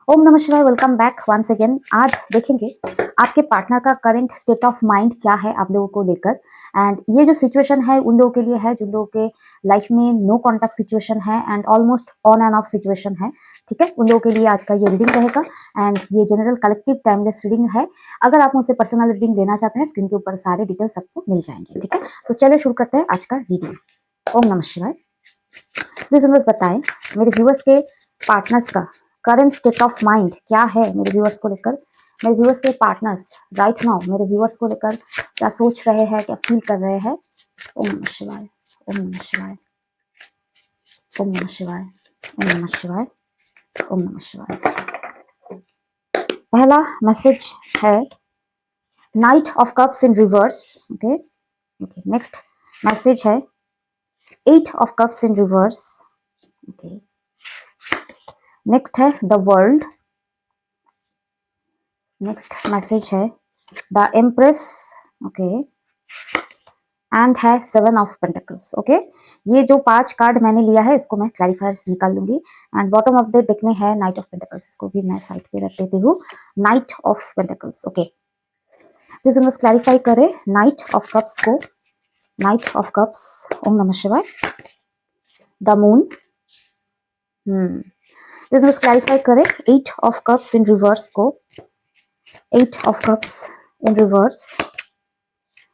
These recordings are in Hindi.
ओम नमः शिवाय। Welcome back once again. आज देखेंगे आपके पार्टनर का करंट स्टेट ऑफ माइंड क्या है आप लोगों को लेकर। एंड ये जो सिचुएशन है उन लोगों के लिए है जिन लोगों के लाइफ में नो कॉन्टैक्ट सिचुएशन है and almost on end of situation है। ठीक है, उन लोगों के लिए आज का ये रीडिंग रहेगा एंड ये जनरल कलेक्टिव टाइमलेस रीडिंग है। अगर आप मुझसे पर्सनल रीडिंग लेना चाहते हैं स्क्रीन के ऊपर सारे डिटेल्स आपको मिल जाएंगे। ठीक है, तो चलिए शुरू करते हैं आज का रीडिंग। ओम नमः शिवाय। प्लीज बस बताएं मेरे व्यूअर्स के पार्टनर्स का करंट स्टेट ऑफ माइंड क्या है। मेरे व्यूअर्स को लेकर, मेरे व्यूअर्स के पार्टनर्स राइट नाउ मेरे व्यूअर्स को लेकर क्या सोच रहे हैं, क्या फील कर रहे हैं। ओम नमः शिवाय, ओम नमः शिवाय, ओम नमः शिवाय, ओम नमः शिवाय, ओम नमः शिवाय। पहला मैसेज है night of cups in reverse. Okay okay, next message है 8 of cups in reverse. Okay, next है द वर्ल्ड। नेक्स्ट मैसेज है द एम्प्रेस। ओके, एंड है 7 ऑफ पेंटिकल्स। ओके, ये जो 5 कार्ड मैंने लिया है इसको मैं क्लैरिफायर्स निकाल लूंगी and bottom of the deck में है नाइट ऑफ पेंटिकल्स। इसको भी मैं साइड पे रख देती हूँ। Night of pentacles. Okay, please बस क्लैरिफाई करें नाइट ऑफ कप्स को। नाइट ऑफ कप्स, ओम नमः शिवाय। द मून, प्लीज बस क्लैरिफाई करें 8 ऑफ कप्स इन रिवर्स को। 8 of cups in reverse,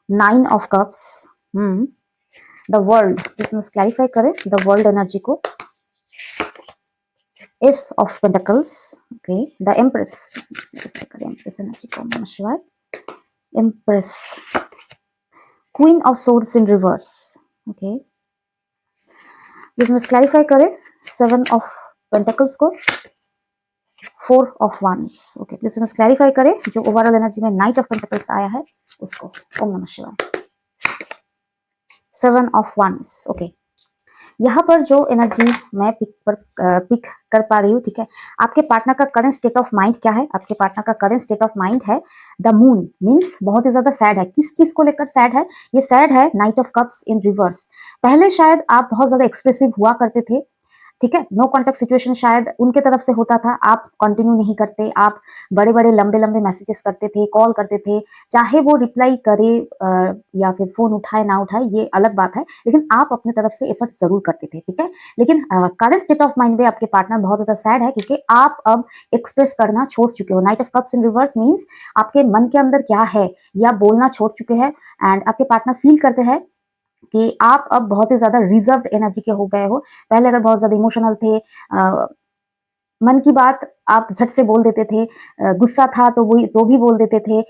9 of cups, the world, इसमें क्लैरिफाई करें द वर्ल्ड एनर्जी को। S of pentacles. Okay, the empress, clarify करें एम्प्रेस एनर्जी को। नमः शिवाय। Empress, queen of swords in reverse. Okay, इसमें क्लैरिफाई करें 7 ऑफ पेंटिकल्स को। 4 ऑफ वंस। ओके, प्लीज बस क्लैरिफाई करें जो ओवरऑल एनर्जी में नाइट ऑफ पेंटिकल्स आया है उसको। ओम नमः शिवाय। 7 ऑफ वंस। ओके, यहाँ पर जो एनर्जी मैं पिक कर पा रही हूँ, ठीक है, आपके पार्टनर का करंट स्टेट ऑफ माइंड क्या है। आपके पार्टनर का करंट स्टेट ऑफ माइंड है द मून, मीन्स बहुत ही ज्यादा सैड है। किस चीज को लेकर सैड है? ये सैड है night of cups in reverse. पहले शायद आप बहुत ज्यादा एक्सप्रेसिव हुआ करते थे, ठीक है, नो कॉन्टेक्ट सिचुएशन शायद उनके तरफ से होता था, आप कंटिन्यू नहीं करते, आप बड़े बड़े लंबे लंबे मैसेजेस करते थे, कॉल करते थे, चाहे वो रिप्लाई करे या फिर फोन उठाए ना उठाए ये अलग बात है, लेकिन आप अपने तरफ से एफर्ट जरूर करते थे। ठीक है, लेकिन करंट स्टेट ऑफ माइंड में आपके पार्टनर बहुत ज्यादा सैड है क्योंकि आप अब एक्सप्रेस करना छोड़ चुके हो। Night of cups in reverse means आपके मन के अंदर क्या है या बोलना छोड़ चुके हैं एंड आपके पार्टनर फील करते हैं कि आप अब बहुत ही ज्यादा रिजर्व्ड एनर्जी के हो गए हो। पहले अगर बहुत ज्यादा इमोशनल थे, मन की बात आप झट से बोल देते थे, गुस्सा था तो भी बोल देते थे,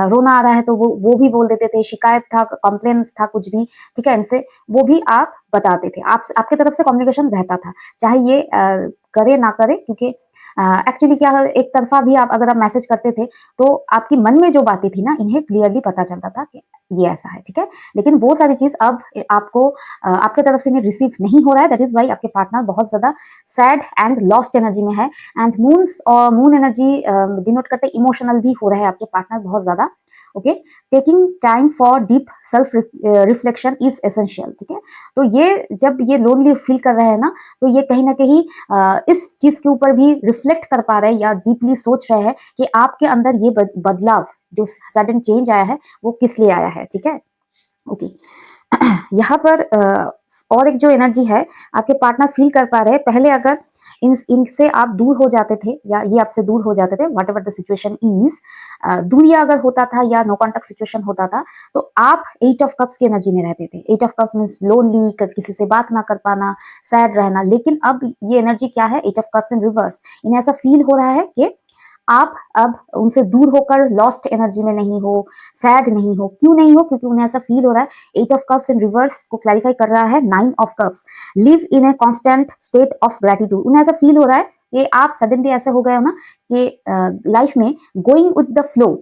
रोना आ रहा है तो वो भी बोल देते थे, शिकायत था, कॉम्प्लेन्स था, कुछ भी, ठीक है, इनसे वो भी आप बताते थे। आपके तरफ से कम्युनिकेशन रहता था, चाहे ये करे ना करे, क्योंकि एक्चुअली क्या है, एक तरफा भी अगर आप मैसेज करते थे तो आपकी मन में जो बातें थी ना इन्हें क्लियरली पता चलता था कि ये ऐसा है। ठीक है, लेकिन वो सारी चीज अब आपको आपके तरफ से इन्हें रिसीव नहीं हो रहा है। दैट इज वाई आपके पार्टनर बहुत ज्यादा सैड एंड लॉस्ट एनर्जी में है एंड मून एनर्जी डिनोट करते इमोशनल भी हो रहा है आपके पार्टनर बहुत ज्यादा। Okay, taking time for deep self reflection is essential. ठीक है, तो ये जब ये लोनली फील कर रहे हैं ना तो ये कहीं ना कहीं इस चीज के ऊपर भी रिफ्लेक्ट कर पा रहे हैं या डीपली सोच रहे हैं कि आपके अंदर ये बदलाव जो सडन चेंज आया है वो किस लिए आया है। ठीक है, ओके, यहाँ पर और एक जो एनर्जी है आपके पार्टनर फील कर पा रहे हैं, पहले अगर इनसे आप दूर हो जाते थे या ये आपसे दूर हो जाते थे, whatever the situation is, दूरिया अगर होता था या नो कॉन्टेक्ट सिचुएशन होता था तो आप 8 ऑफ कप्स की एनर्जी में रहते थे। 8 ऑफ कप्स मीन्स लोनली, किसी से बात ना कर पाना, सैड रहना। लेकिन अब ये एनर्जी क्या है, 8 ऑफ कप्स इन रिवर्स, इन्हें ऐसा फील हो रहा है कि आप अब उनसे दूर होकर लॉस्ट एनर्जी में नहीं हो, सैड नहीं हो। क्यों नहीं हो? क्योंकि उन्हें ऐसा फील हो रहा है 8 ऑफ कप्स इन रिवर्स को क्लैरिफाई कर रहा है 9 of cups, live in a constant state of gratitude. उन्हें ऐसा फील हो रहा है कि आप सडनली ऐसे हो गए हो ना कि लाइफ में गोइंग विद द फ्लो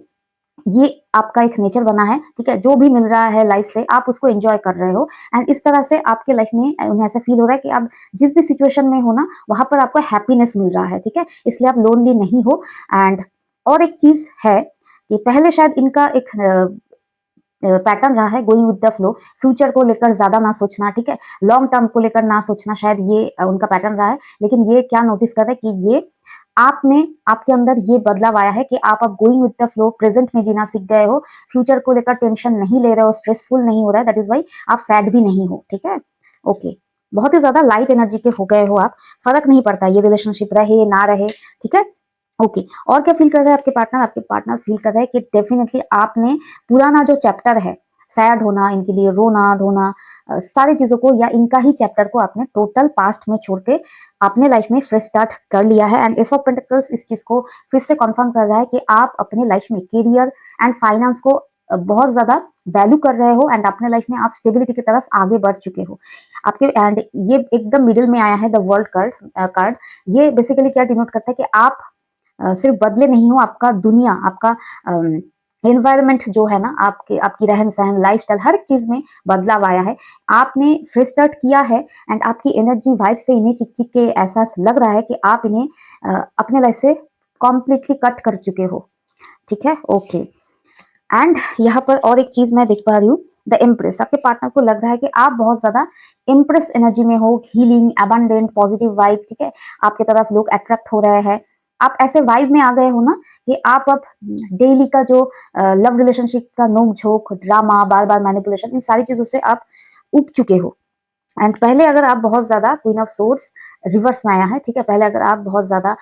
ये आपका एक नेचर बना है। ठीक है, जो भी मिल रहा है लाइफ से आप उसको एंजॉय कर रहे हो एंड इस तरह से आपके लाइफ में उन्हें ऐसा फील हो रहा है कि आप जिस भी सिचुएशन में हो ना वहां पर आपको हैप्पीनेस मिल रहा है। ठीक है, इसलिए आप लोनली नहीं हो। एंड और एक चीज है कि पहले शायद इनका एक पैटर्न रहा है going with the flow, future को लेकर ज्यादा ना सोचना, ठीक है, लॉन्ग टर्म को लेकर ना सोचना, शायद ये उनका पैटर्न रहा है। लेकिन ये क्या नोटिस कर रहे हैं कि ये आपने आपके अंदर ये बदलाव आया है कि आप अब going with the flow, present में जीना सीख गए हो, फ्यूचर को लेकर टेंशन नहीं ले रहे हो, स्ट्रेसफुल नहीं हो रहा है, दैट इज वाई आप सैड भी नहीं हो, ठीक है। ओके, बहुत ही ज्यादा लाइट एनर्जी के हो गए हो आप, फर्क नहीं पड़ता ये रिलेशनशिप रहे ना रहे, ठीक है। ओके, और क्या फील कर रहा है आपके पार्टनर? आपके पार्टनर फील कर रहा है कि डेफिनेटली आपने पुराना जो चैप्टर है, सैड होना, इनके लिए रोना धोना, सारी चीजों को या इनका ही चैप्टर को आपने टोटल पास्ट में छोड़ के अपने लाइफ में फ्रेश स्टार्ट कर लिया है। एंड एस ऑफ पेंटिकल्स इस चीज को फिर से कंफर्म कर रहा है कि आप अपने लाइफ में करियर एंड फाइनेंस को बहुत ज्यादा वैल्यू कर रहे हो एंड अपने लाइफ में आप स्टेबिलिटी की तरफ आगे बढ़ चुके हो आपके। एंड ये एकदम मिडिल में आया है द वर्ल्ड कार्ड। ये बेसिकली क्या डिनोट करता है कि आप सिर्फ बदले नहीं हो, आपका दुनिया, आपका एनवायरनमेंट जो है ना, आपके आपकी रहन सहन, लाइफस्टाइल, हर एक चीज में बदलाव आया है। आपने फ्रेश स्टार्ट किया है एंड आपकी एनर्जी वाइब से इन्हें चिक चिक के एहसास लग रहा है कि आप इन्हें अपने लाइफ से कॉम्प्लीटली कट कर चुके हो, ठीक है। ओके, एंड यहाँ पर और एक चीज मैं देख पा रही हूँ, द इम्प्रेस। आपके पार्टनर को लग रहा है कि आप बहुत ज्यादा इम्प्रेस एनर्जी में हो, हीलिंग, अबंडेंट, पॉजिटिव वाइब, ठीक है। आपके तरफ लोग अट्रैक्ट हो रहे हैं, आप ऐसे वाइब में आ गए हो ना कि आप अब डेली का जो लव रिलेशनशिप का नोक झोंक, ड्रामा, बार बार मैनिपुलेशन, इन सारी चीजों से आप उब चुके हो। एंड पहले अगर आप बहुत ज्यादा क्वीन ऑफ सोर्स रिवर्स में आया है, ठीक है, पहले अगर आप बहुत ज्यादा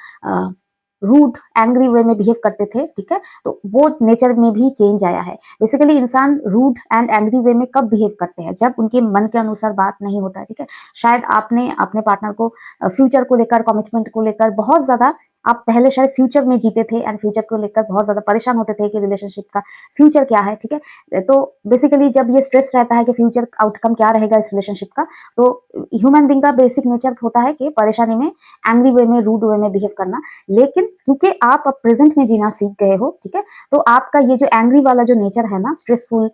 रूड एंग्री वे में बिहेव करते थे, ठीक है, तो वो नेचर में भी चेंज आया है। बेसिकली इंसान रूड एंड एंग्री वे में कब बिहेव करते हैं? जब उनके मन के अनुसार बात नहीं होता है, ठीक है। शायद आपने अपने पार्टनर को फ्यूचर को लेकर, कमिटमेंट को लेकर बहुत ज्यादा, आप पहले शायद फ्यूचर में जीते थे एंड फ्यूचर को लेकर बहुत ज्यादा परेशान होते थे कि रिलेशनशिप का फ्यूचर क्या है, ठीक है। तो बेसिकली जब ये स्ट्रेस रहता है कि फ्यूचर आउटकम क्या रहेगा इस रिलेशनशिप का, तो ह्यूमन बींग का बेसिक नेचर होता है कि परेशानी में, एंग्री वे में, रूड वे में बिहेव करना। लेकिन क्योंकि आप अब प्रेजेंट में जीना सीख गए हो, ठीक है, तो आपका ये जो एंग्री वाला जो नेचर है ना, स्ट्रेसफुल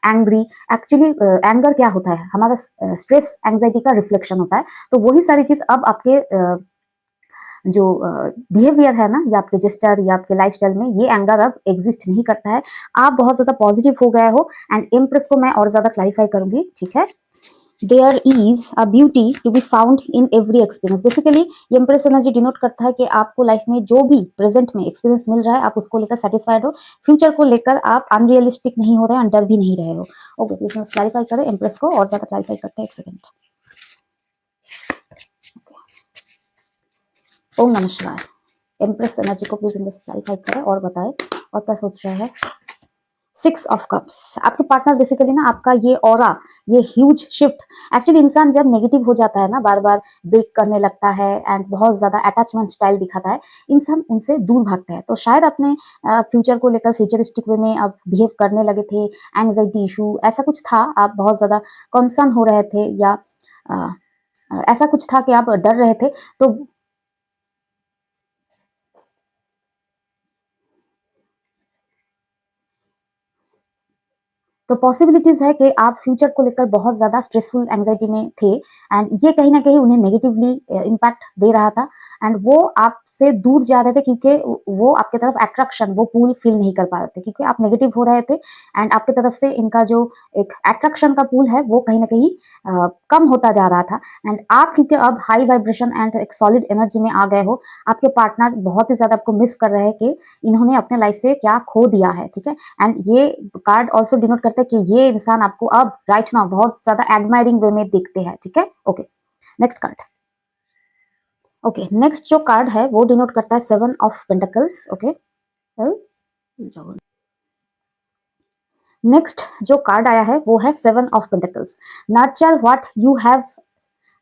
एंग्री, एक्चुअली एंगर क्या होता है? हमारा स्ट्रेस एंग्जाइटी का रिफ्लेक्शन होता है। तो वही सारी चीज अब आपके जो बिहेवियर है ना, या आपके जेस्टर या आपके लाइफस्टाइल में ये एंगर अब एग्जिस्ट नहीं करता है। आप बहुत ज्यादा पॉजिटिव हो गए हो। एंड इम्प्रेस को मैं और ज्यादा क्लैरिफाई करूंगी, ठीक है। There is a beauty to be found in every experience. Basically ये इम्प्रेस एनर्जी डिनोट करता है कि आपको लाइफ में जो भी प्रेजेंट में एक्सपीरियंस मिल रहा है, आप उसको लेकर सेटिस्फाइड हो, फ्यूचर को लेकर आप अनरियलिस्टिक नहीं हो रहे हैं, डर भी नहीं रहे हो। ओके, प्लीज क्लैरिफाई करें इम्प्रेस को, और ज्यादा क्लैरिफाई करते हैं, एक सेकंड। ओम नमः शिवाय। इम्प्रेस एनर्जी को प्लीज इम्प्रेस क्लैरिफाई करें और बताएं और क्या सोच रहे हैं। 6 ऑफ कप्स। आपके पार्टनर बेसिकली ना, आपका ये ऑरा, ये ह्यूज शिफ्ट, एक्चुअली इंसान जब नेगेटिव हो जाता है ना, बार बार ब्रेक करने लगता है एंड बहुत ज्यादा अटैचमेंट स्टाइल दिखाता है, इंसान उनसे दूर भागता है। तो शायद अपने फ्यूचर को लेकर फ्यूचरिस्टिक वे में आप बिहेव करने लगे थे, एंग्जाइटी इशू ऐसा कुछ था, आप बहुत ज्यादा कंसर्न हो रहे थे, या ऐसा कुछ था कि आप डर रहे थे। तो पॉसिबिलिटीज है कि आप फ्यूचर को लेकर बहुत ज्यादा स्ट्रेसफुल एंजाइटी में थे एंड ये कहीं ना कहीं उन्हें नेगेटिवली इम्पैक्ट दे रहा था एंड वो आपसे दूर जा रहे थे, क्योंकि वो आपके तरफ अट्रैक्शन, वो पूल फील नहीं कर पा रहे थे, क्योंकि आप नेगेटिव हो रहे थे एंड आपके तरफ से इनका जो एक अट्रैक्शन का पूल है वो कहीं ना कहीं कम होता जा रहा था। एंड आप क्योंकि अब हाई वाइब्रेशन एंड एक सॉलिड एनर्जी में आ गए हो, आपके पार्टनर बहुत ही ज्यादा आपको मिस कर रहे हैं कि इन्होंने अपने लाइफ से क्या खो दिया है, ठीक है। एंड ये कार्ड ऑल्सो डिनोट करता है कि ये इंसान आपको अब राइट नाउ बहुत ज्यादा एडमायरिंग वे में देखते हैं, ठीक है। Okay, next card. Okay, next जो कार्ड है वो डिनोट करता है 7 ऑफ पेंटिकल्स। ओके, नेक्स्ट जो कार्ड आया है वो है 7 of pentacles. Nurture what you have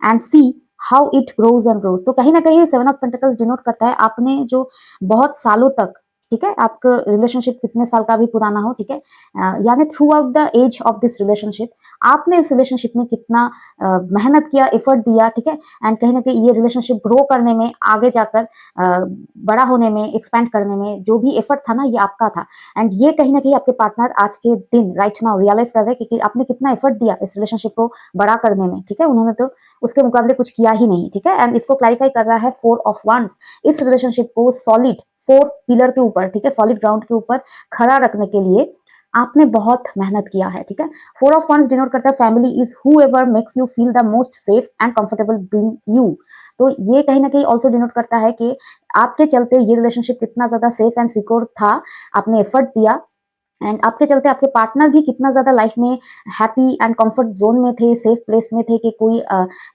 and see how it grows and grows. तो कहीं ना कहीं 7 ऑफ पेंटिकल्स डिनोट करता है आपने जो बहुत सालों तक, ठीक है, आपका रिलेशनशिप कितने साल का भी पुराना हो, ठीक है, यानी throughout the age of this relationship आपने इस रिलेशनशिप में कितना मेहनत किया, एफर्ट दिया, ठीक है। एंड कहीं ना कहीं ये रिलेशनशिप ग्रो करने में, आगे जाकर बड़ा होने में, एक्सपेंड करने में जो भी एफर्ट था ना, ये आपका था। एंड ये कहीं ना कहीं आपके पार्टनर आज के दिन राइट नाउ रियलाइज कर रहे हैं कि आपने कितना एफर्ट दिया इस रिलेशनशिप को बड़ा करने में, ठीक है। उन्होंने तो उसके मुकाबले कुछ किया ही नहीं, ठीक है। एंड इसको क्लैरिफाई कर रहा है 4 ऑफ वंस। इस रिलेशनशिप को सॉलिड 4 पिलर के ऊपर, ठीक है, सॉलिड ग्राउंड के ऊपर खड़ा रखने के लिए आपने बहुत मेहनत किया है, ठीक है। 4 ऑफ वंस डिनोट करता है family is who ever makes you feel the most safe and comfortable being you. तो ये कहीं ना कहीं ऑल्सो डिनोट करता है कि आपके चलते ये रिलेशनशिप कितना ज्यादा सेफ एंड सिक्योर था, आपने एफर्ट दिया, एंड आपके चलते आपके पार्टनर भी कितना ज्यादा लाइफ में हैप्पी एंड कंफर्ट जोन में थे, सेफ प्लेस में थे कि कोई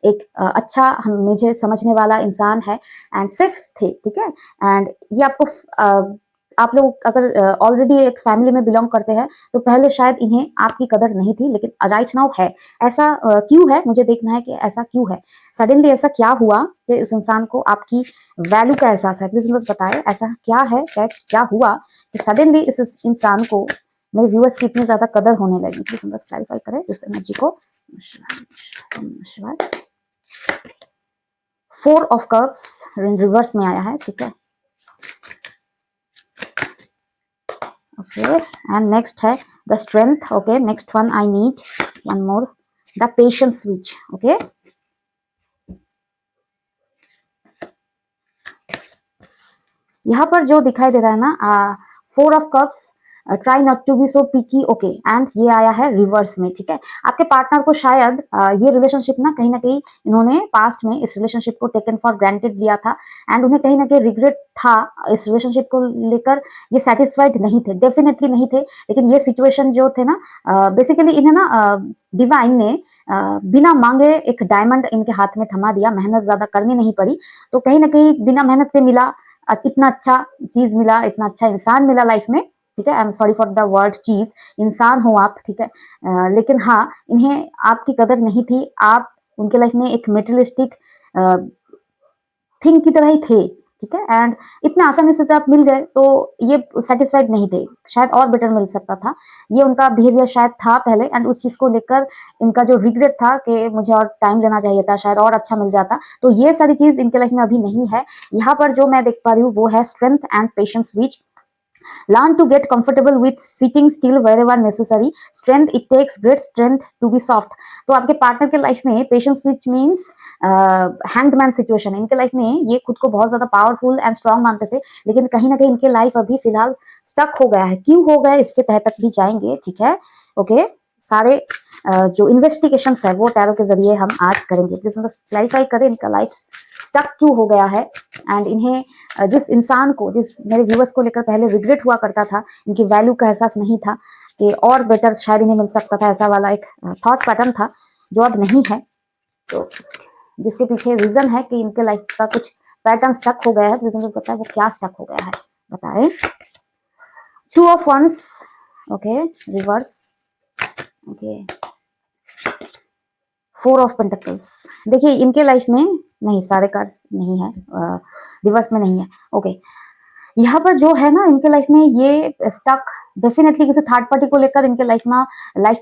एक अच्छा मुझे समझने वाला इंसान है एंड सेफ थे, ठीक है। एंड ये आपको आप लोग अगर ऑलरेडी एक फैमिली में बिलोंग करते हैं तो पहले शायद इन्हें आपकी कदर नहीं थी, लेकिन राइट नाउ है। ऐसा क्यों है, मुझे देखना है कि ऐसा क्यों है, सडनली ऐसा क्या हुआ कि इस इंसान को आपकी वैल्यू का एहसास है। प्लीज मुझे बताएं ऐसा क्या है, क्या हुआ कि सडनली इस इंसान को मेरे व्यूअर्स की इतनी ज्यादा कदर होने लगी। प्लीज बस क्लैरिफाई करें इस एनर्जी को। फोर ऑफ कप्स रिवर्स में आया है, ठीक है। ओके, एंड नेक्स्ट है the strength. Okay, next one I need one more, the patience switch. Okay, यहाँ पर जो दिखाई दे रहा है ना, four of cups, try not to be so picky. Okay, and ये आया है रिवर्स में, ठीक है। आपके पार्टनर को शायद ये रिलेशनशिप ना कहीं इन्होंने पास्ट में इस रिलेशनशिप को टेकन फॉर ग्रांटेड लिया था, एंड उन्हें कहीं ना कहीं रिग्रेट था इस रिलेशनशिप को लेकर, ये सेटिस्फाइड नहीं थे, डेफिनेटली नहीं थे। लेकिन ये सिचुएशन जो थे ना, बेसिकली इन्हें ना डिवाइन ने बिना मांगे एक डायमंड इनके हाथ में थमा दिया, मेहनत ज्यादा करनी नहीं पड़ी, तो कहीं ना कहीं बिना मेहनत के मिला, इतना अच्छा चीज मिला, इतना अच्छा इंसान मिला लाइफ में, ठीक है। I am sorry for the word चीज, इंसान हो आप, ठीक है। लेकिन हाँ, इन्हें आपकी कदर नहीं थी, आप उनके लाइफ में एक मेटेरियलिस्टिक थिंग की तरह ही थे, ठीक है। एंड इतना आसानी से तो आप मिल गए तो ये सेटिस्फाइड नहीं थे, शायद और बेटर मिल सकता था, ये उनका बिहेवियर शायद था पहले, एंड उस चीज को लेकर इनका जो रिग्रेट था कि मुझे और टाइम लेना चाहिए था, शायद और अच्छा मिल जाता। तो ये सारी चीज इनके लाइफ में अभी नहीं है। यहाँ पर जो मैं देख पा रही हूँ वो है strength and patience which learn to get comfortable with sitting still wherever necessary, strength, it takes great strength to be soft। तो आपके पार्टनर के लाइफ में patience which means hangman situation है, इनके लाइफ में ये खुद को बहुत ज्यादा पावरफुल एंड स्ट्रांग मानते थे, लेकिन कहीं ना कहीं इनके लाइफ अभी फिलहाल स्टक हो गया है। क्यों हो गया इसके तह तक भी जाएंगे, ठीक है। ओके, सारे जो इन्वेस्टिगेशन है वो टैरो के जरिए हम आज करेंगे। प्लीज बस क्लैरिफाई करें इनका लाइफ स्टक क्यों हो गया है, एंड इन्हें जिस इंसान को, जिस मेरे व्यूअर्स को लेकर पहले रिग्रेट हुआ करता था, इनकी वैल्यू का एहसास नहीं था कि और बेटर शायद इन्हें मिल सकता था, ऐसा वाला एक थॉट पैटर्न था जो अब नहीं है, तो जिसके पीछे रीजन है कि इनके लाइफ का कुछ पैटर्न स्टक हो गया है। प्लीज मुझे बताए वो क्या स्टक हो गया है, बताए। Two of wands, okay, reverse, okay, four of pentacles. देखिए इनके लाइफ में नहीं, सारे कार्ड्स नहीं है, रिवर्स में नहीं है। ओके, यहाँ पर जो है ना इनके लाइफ में ये स्टक डेफिनेटली किसी थर्ड पार्टी को लेकर इनके लाइफ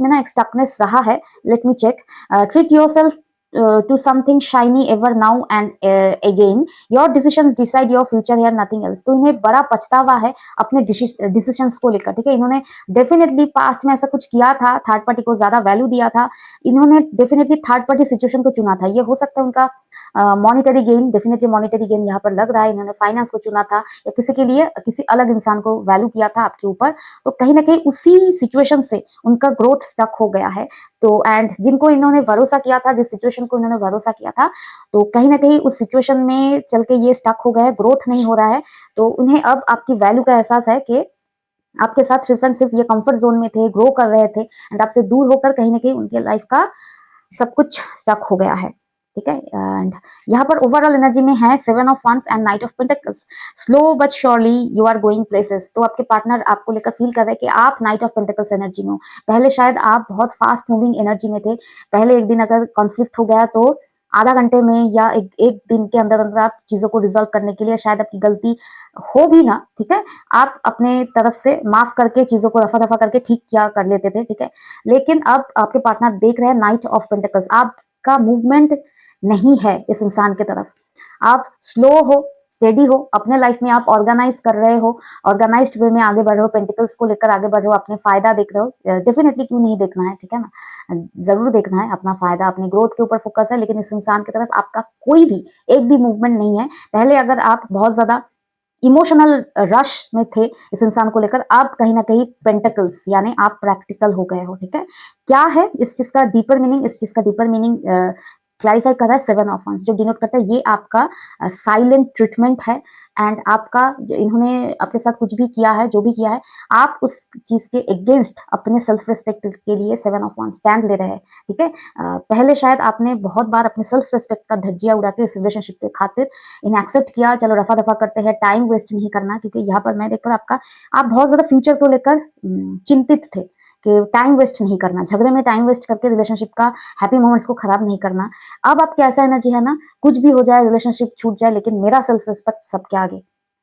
में ना एक स्टकनेस रहा है। Let me check, treat yourself to something shiny ever now and again, your decisions decide your future here, nothing else। तो इन्हें बड़ा पछतावा है अपने डिसीजंस को लेकर, ठीक है। इन्होंने डेफिनेटली पास्ट में ऐसा कुछ किया था, थर्ड पार्टी को ज्यादा वैल्यू दिया था, इन्होंने डेफिनेटली थर्ड पार्टी सिचुएशन को चुना था। ये हो सकता है उनका monetary gain, definitely monetary gain यहाँ पर लग रहा है, इन्होंने फाइनेंस को चुना था या किसी के लिए किसी अलग इंसान को वैल्यू किया था आपके ऊपर, तो कहीं ना कहीं उसी सिचुएशन से उनका ग्रोथ स्टक हो गया है। तो एंड जिनको इन्होंने भरोसा किया था, जिस सिचुएशन को इन्होंने भरोसा किया था, तो कहीं ना कहीं उस सिचुएशन में चल के ये स्टक हो गए, ग्रोथ नहीं हो रहा है। तो उन्हें अब आपकी वैल्यू का एहसास है कि आपके साथ सिर्फ एंड सिर्फ ये कंफर्ट जोन में थे, ग्रो कर रहे थे, एंड आपसे दूर होकर कहीं ना कहीं उनके लाइफ का सब कुछ स्टक हो गया है, ठीक है। एंड यहाँ पर ओवरऑल एनर्जी में है seven of wands and knight of pentacles. Slow but surely you are going places. तो आपके पार्टनर आपको लेकर फील कर रहे हैं कि आप नाइट ऑफ पेंटिकल्स एनर्जी में हो। पहले शायद आप बहुत फास्ट मूविंग एनर्जी में थे, पहले एक दिन अगर कॉन्फ्लिक्ट हो गया तो आधा घंटे में या एक दिन के अंदर अंदर आप चीजों को रिजॉल्व करने के लिए, शायद आपकी गलती हो भी ना, ठीक है, आप अपने तरफ से माफ करके चीजों को रफा दफा करके ठीक किया कर लेते थे, ठीक है। लेकिन अब आपके पार्टनर देख रहे हैं नाइट ऑफ पेंटिकल्स, आपका मूवमेंट नहीं है इस इंसान की तरफ, आप स्लो हो, स्टेडी हो, अपने लाइफ में आप ऑर्गेनाइज कर रहे हो, ऑर्गेनाइज्ड वे में आगे बढ़ रहे हो, पेंटिकल्स को लेकर आगे बढ़ रहे हो, अपने फायदा देख रहे हो। डेफिनेटली क्यों नहीं देखना है, ठीक है ना, जरूर देखना है, अपना फायदा, अपनी ग्रोथ के ऊपर फोकस है। लेकिन इस इंसान की तरफ आपका कोई भी एक भी मूवमेंट नहीं है। पहले अगर आप बहुत ज्यादा इमोशनल रश में थे इस इंसान को लेकर, आप कहीं ना कहीं पेंटिकल्स यानी आप प्रैक्टिकल हो गए हो, ठीक है। क्या है इस चीज का डीपर मीनिंग, इस चीज का डीपर मीनिंग क्लैरिफाई कर रहा है 7 ऑफ वंस, जो डिनोट करता है ये आपका साइलेंट ट्रीटमेंट है। एंड आपका इन्होंने आपके साथ कुछ भी किया है, जो भी किया है, आप उस चीज के अगेंस्ट अपने सेल्फ रिस्पेक्ट के लिए 7 ऑफ वंस स्टैंड ले रहे हैं, ठीक है। पहले शायद आपने बहुत बार अपने सेल्फ रिस्पेक्ट का धज्जिया उड़ा के इस रिलेशनशिप के खातिर इन्हें एक्सेप्ट किया, चलो रफा दफा करते हैं, टाइम वेस्ट नहीं करना, क्योंकि यहाँ पर मैं देख पर आपका आप बहुत ज्यादा फ्यूचर को लेकर चिंतित थे कि टाइम वेस्ट नहीं करना, झगड़े में टाइम वेस्ट करके रिलेशनशिप का हैप्पी मोमेंट्स को खराब नहीं करना। अब आपकी ऐसा एनर्जी है ना, कुछ भी हो जाए, रिलेशनशिप छूट जाए, लेकिन मेरा सेल्फ रिस्पेक्ट सबके आगे,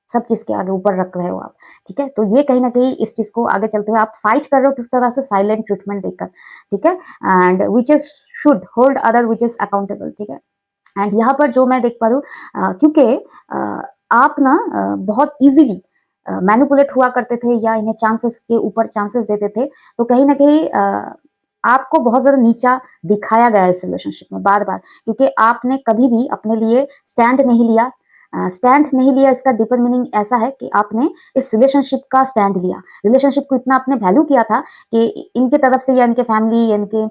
सब चीज के आगे ऊपर रख रहे हो आप, ठीक है। तो ये कहीं ना कहीं इस चीज को आगे चलते हुए आप फाइट कर रहे हो, किस तरह से साइलेंट ट्रीटमेंट देकर, ठीक है। And which is should hold other which is accountable, ठीक है। एंड यहाँ पर जो मैं देख पा रही हूँ, क्योंकि आप ना बहुत इजीली मैनिपुलेट हुआ करते थे, या इन्हें चांसेस के ऊपर चांसेस देते थे, तो कहीं ना कहीं आपको बहुत ज्यादा नीचा दिखाया गया इस रिलेशनशिप में बार बार, क्योंकि आपने कभी भी अपने लिए स्टैंड नहीं लिया। स्टैंड नहीं लिया, इसका डीपर मीनिंग ऐसा है कि आपने इस रिलेशनशिप का स्टैंड लिया, रिलेशनशिप को इतना आपने वैल्यू किया था कि इनके तरफ से या इनके फैमिली या इनके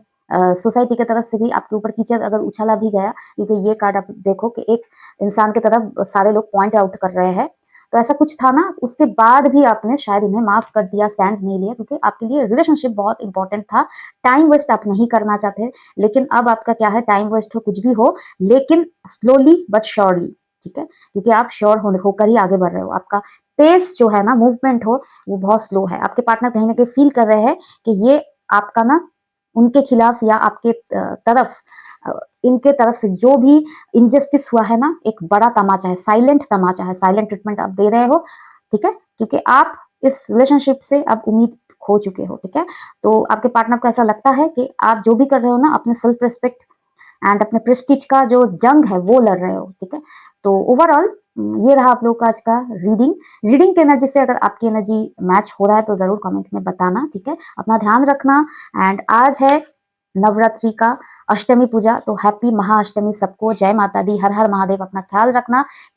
सोसाइटी की तरफ से भी आपके ऊपर कीचड़ अगर उछाला भी गया, क्योंकि ये कार्ड आप देखो कि एक इंसान की तरफ सारे लोग पॉइंट आउट कर रहे हैं, तो ऐसा कुछ था ना, उसके बाद भी आपने शायद इन्हें माफ कर दिया, स्टैंड नहीं लिया, क्योंकि आपके लिए रिलेशनशिप बहुत इंपॉर्टेंट था। टाइम वेस्ट आप नहीं करना चाहते, लेकिन अब आपका क्या है, टाइम वेस्ट हो कुछ भी हो, लेकिन स्लोली बट श्योरली, ठीक है, क्योंकि आप श्योर होकर ही आगे बढ़ रहे हो। आपका पेस जो है ना, मूवमेंट हो, वो बहुत स्लो है। आपके पार्टनर कहीं ना कहीं फील कर रहे हैं कि ये आपका ना उनके खिलाफ या आपके तरफ, इनके तरफ से जो भी इनजस्टिस हुआ है ना, एक बड़ा तमाचा है, साइलेंट तमाचा है, साइलेंट ट्रीटमेंट आप दे रहे हो, ठीक है, क्योंकि आप इस रिलेशनशिप से अब उम्मीद खो चुके हो, ठीक है। तो आपके पार्टनर को ऐसा लगता है कि आप जो भी कर रहे हो ना, अपने सेल्फ रिस्पेक्ट एंड अपने प्रेस्टीज का जो जंग है वो लड़ रहे हो, ठीक है। तो ओवरऑल ये रहा आप लोग का आज का रीडिंग के एनर्जी से। अगर आपकी एनर्जी मैच हो रहा है तो जरूर कमेंट में बताना, ठीक है। अपना ध्यान रखना। एंड आज है नवरात्रि का अष्टमी पूजा, तो हैप्पी महाअष्टमी सबको, जय माता दी, हर हर महादेव। अपना ख्याल रखना कि